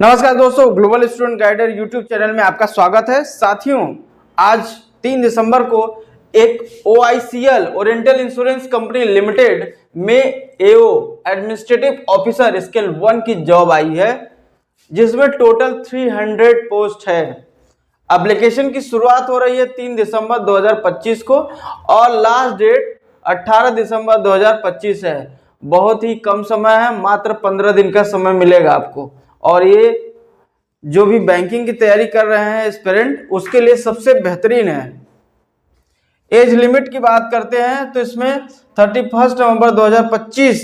नमस्कार दोस्तों, global student guider YouTube channel में आपका स्वागत है। साथियों, आज 3 दिसंबर को एक OICL oriental insurance company limited में AO एडमिनिस्ट्रेटिव ऑफिसर स्केल 1 की जॉब आई है, जिसमें टोटल 300 पोस्ट है। एप्लीकेशन की शुरुआत हो रही है 3 दिसंबर 2025 को और लास्ट डेट 18 दिसंबर 2025 है। बहुत ही कम समय है, मात्र 15 दिन का समय मिलेगा आपको। और ये जो भी बैंकिंग की तैयारी कर रहे हैं एस्पिरेंट, उसके लिए सबसे बेहतरीन है। एज लिमिट की बात करते हैं तो इसमें 31 नवंबर 2025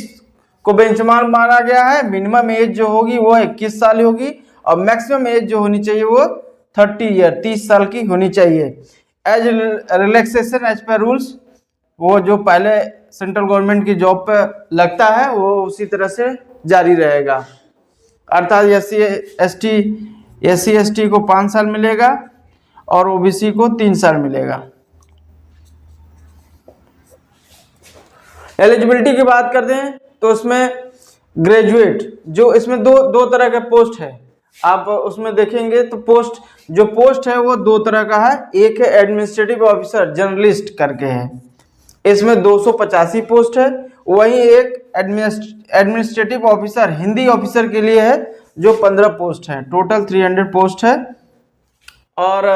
को बेंचमार्क माना गया है। मिनिमम एज जो होगी वो 21 साल होगी और मैक्सिमम एज जो होनी चाहिए वो 30 साल की होनी चाहिए। Age relaxation as per rules, वो जो पहले सेंट्रल गवर्नमेंट की जॉब पे लगता है वो उसी तरह से जारी रहेगा। अर्थात SC ST को 5 साल मिलेगा और OBC को 3 साल मिलेगा। एलिजिबिलिटी की बात करते हैं तो उसमें ग्रेजुएट, जो इसमें दो तरह के पोस्ट है। आप उसमें देखेंगे तो पोस्ट है वो 2 तरह का है। एक है एडमिनिस्ट्रेटिव ऑफिसर जर्नलिस्ट करके है, इसमें 285 पोस्ट है। वही एक एडमिनिस्ट्रेटिव ऑफिसर हिंदी ऑफिसर के लिए है जो 15 पोस्ट है। टोटल 300 पोस्ट है। और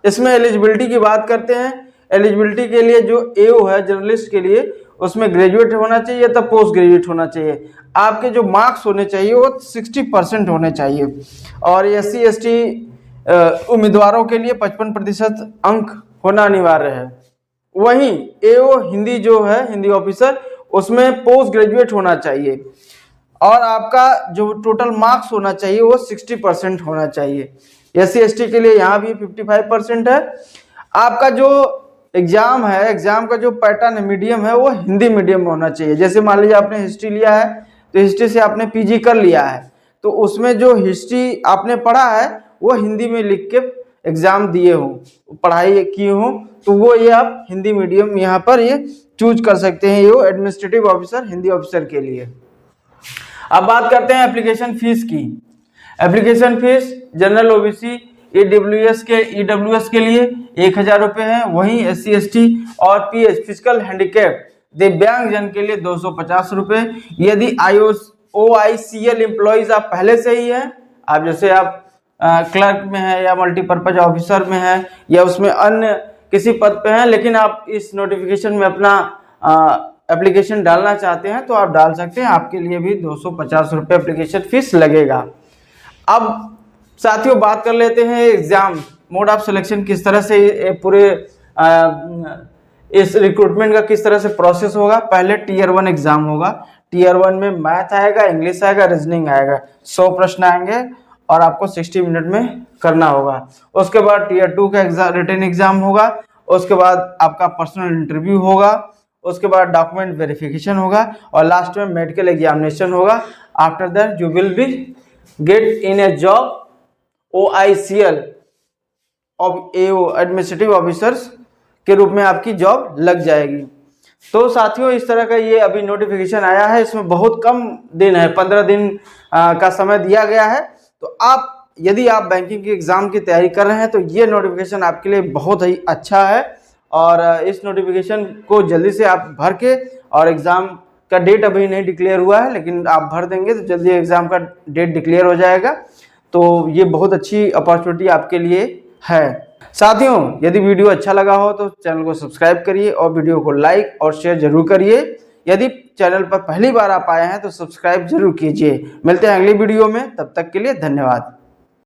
इसमें एलिजिबिलिटी की बात करते हैं। एलिजिबिलिटी के लिए जो AO है जर्नलिस्ट के लिए, उसमें ग्रेजुएट होना चाहिए तब पोस्ट ग्रेजुएट होना चाहिए। आपके जो मार्क्स होने चाहिए वो 60% होने चाहिए। और SC ST उम्मीदवारों के लिए 55% अंक होना अनिवार्य है। वहीं AO हिंदी जो है हिंदी ऑफिसर, उसमें पोस्ट ग्रेजुएट होना चाहिए और आपका जो टोटल मार्क्स होना चाहिए वो 60% होना चाहिए। SC ST के लिए यहाँ भी 55% है। आपका जो एग्जाम है, एग्जाम का जो पैटर्न है, मीडियम है, वो हिंदी मीडियम में होना चाहिए। जैसे मान लीजिए आपने हिस्ट्री लिया है तो हिस्ट्री से आपने PG कर लिया है, तो उसमें जो हिस्ट्री आपने पढ़ा है वो हिंदी में लिख के एग्जाम दिए हो, पढ़ाई की हो, तो वो ये आप हिंदी मीडियम यहाँ पर ये चूज कर सकते हैं। ये एडमिनिस्ट्रेटिव ऑफिसर हिंदी ऑफिसर के लिए। अब बात करते हैं एप्लीकेशन फीस की। Application fees general OBC EWS के लिए 1000 रुपये है। वहीं SC ST और PH फिजिकल हैंडीकैप दिव्यांग जन के लिए 250 रुपये। यदि OICL एम्प्लॉइज आप पहले से ही हैं, आप जैसे आप क्लर्क में है या मल्टीपर्पज ऑफिसर में है या उसमें अन्य किसी पद पे हैं, लेकिन आप इस नोटिफिकेशन में अपना एप्लीकेशन डालना चाहते हैं तो आप डाल सकते हैं। आपके लिए भी 250 रुपये एप्लीकेशन फीस लगेगा। अब साथियों बात कर लेते हैं एग्जाम मोड ऑफ सिलेक्शन, किस तरह से पूरे इस रिक्रूटमेंट का किस तरह से प्रोसेस होगा। पहले Tier 1 एग्जाम होगा। Tier 1 में मैथ आएगा, इंग्लिश आएगा, रीजनिंग आएगा। 100 प्रश्न आएंगे और आपको 60 मिनट में करना होगा। उसके बाद Tier 2 का रिटन एग्जाम होगा। उसके बाद आपका पर्सनल इंटरव्यू होगा। उसके बाद डॉक्यूमेंट वेरिफिकेशन होगा और लास्ट में मेडिकल एग्जामिनेशन होगा। After that you will be get in A job OICL of AO administrative officers के रूप में आपकी जॉब लग जाएगी। तो साथियों, इस तरह का ये अभी नोटिफिकेशन आया है। इसमें बहुत कम दिन है, 15 दिन का समय दिया गया है। तो यदि आप बैंकिंग के एग्जाम की तैयारी कर रहे हैं तो ये नोटिफिकेशन आपके लिए बहुत ही अच्छा है। और इस नोटिफिकेशन को जल्दी से आप भर के, और एग्जाम का डेट अभी नहीं डिक्लेयर हुआ है, लेकिन आप भर देंगे तो जल्दी एग्जाम का डेट डिक्लेयर हो जाएगा। तो ये बहुत अच्छी अपॉर्चुनिटी आपके लिए है। साथियों, यदि वीडियो अच्छा लगा हो तो चैनल को सब्सक्राइब करिए और वीडियो को लाइक और शेयर जरूर करिए। यदि चैनल पर पहली बार आप आए हैं तो सब्सक्राइब जरूर कीजिए। मिलते हैं अगली वीडियो में, तब तक के लिए धन्यवाद।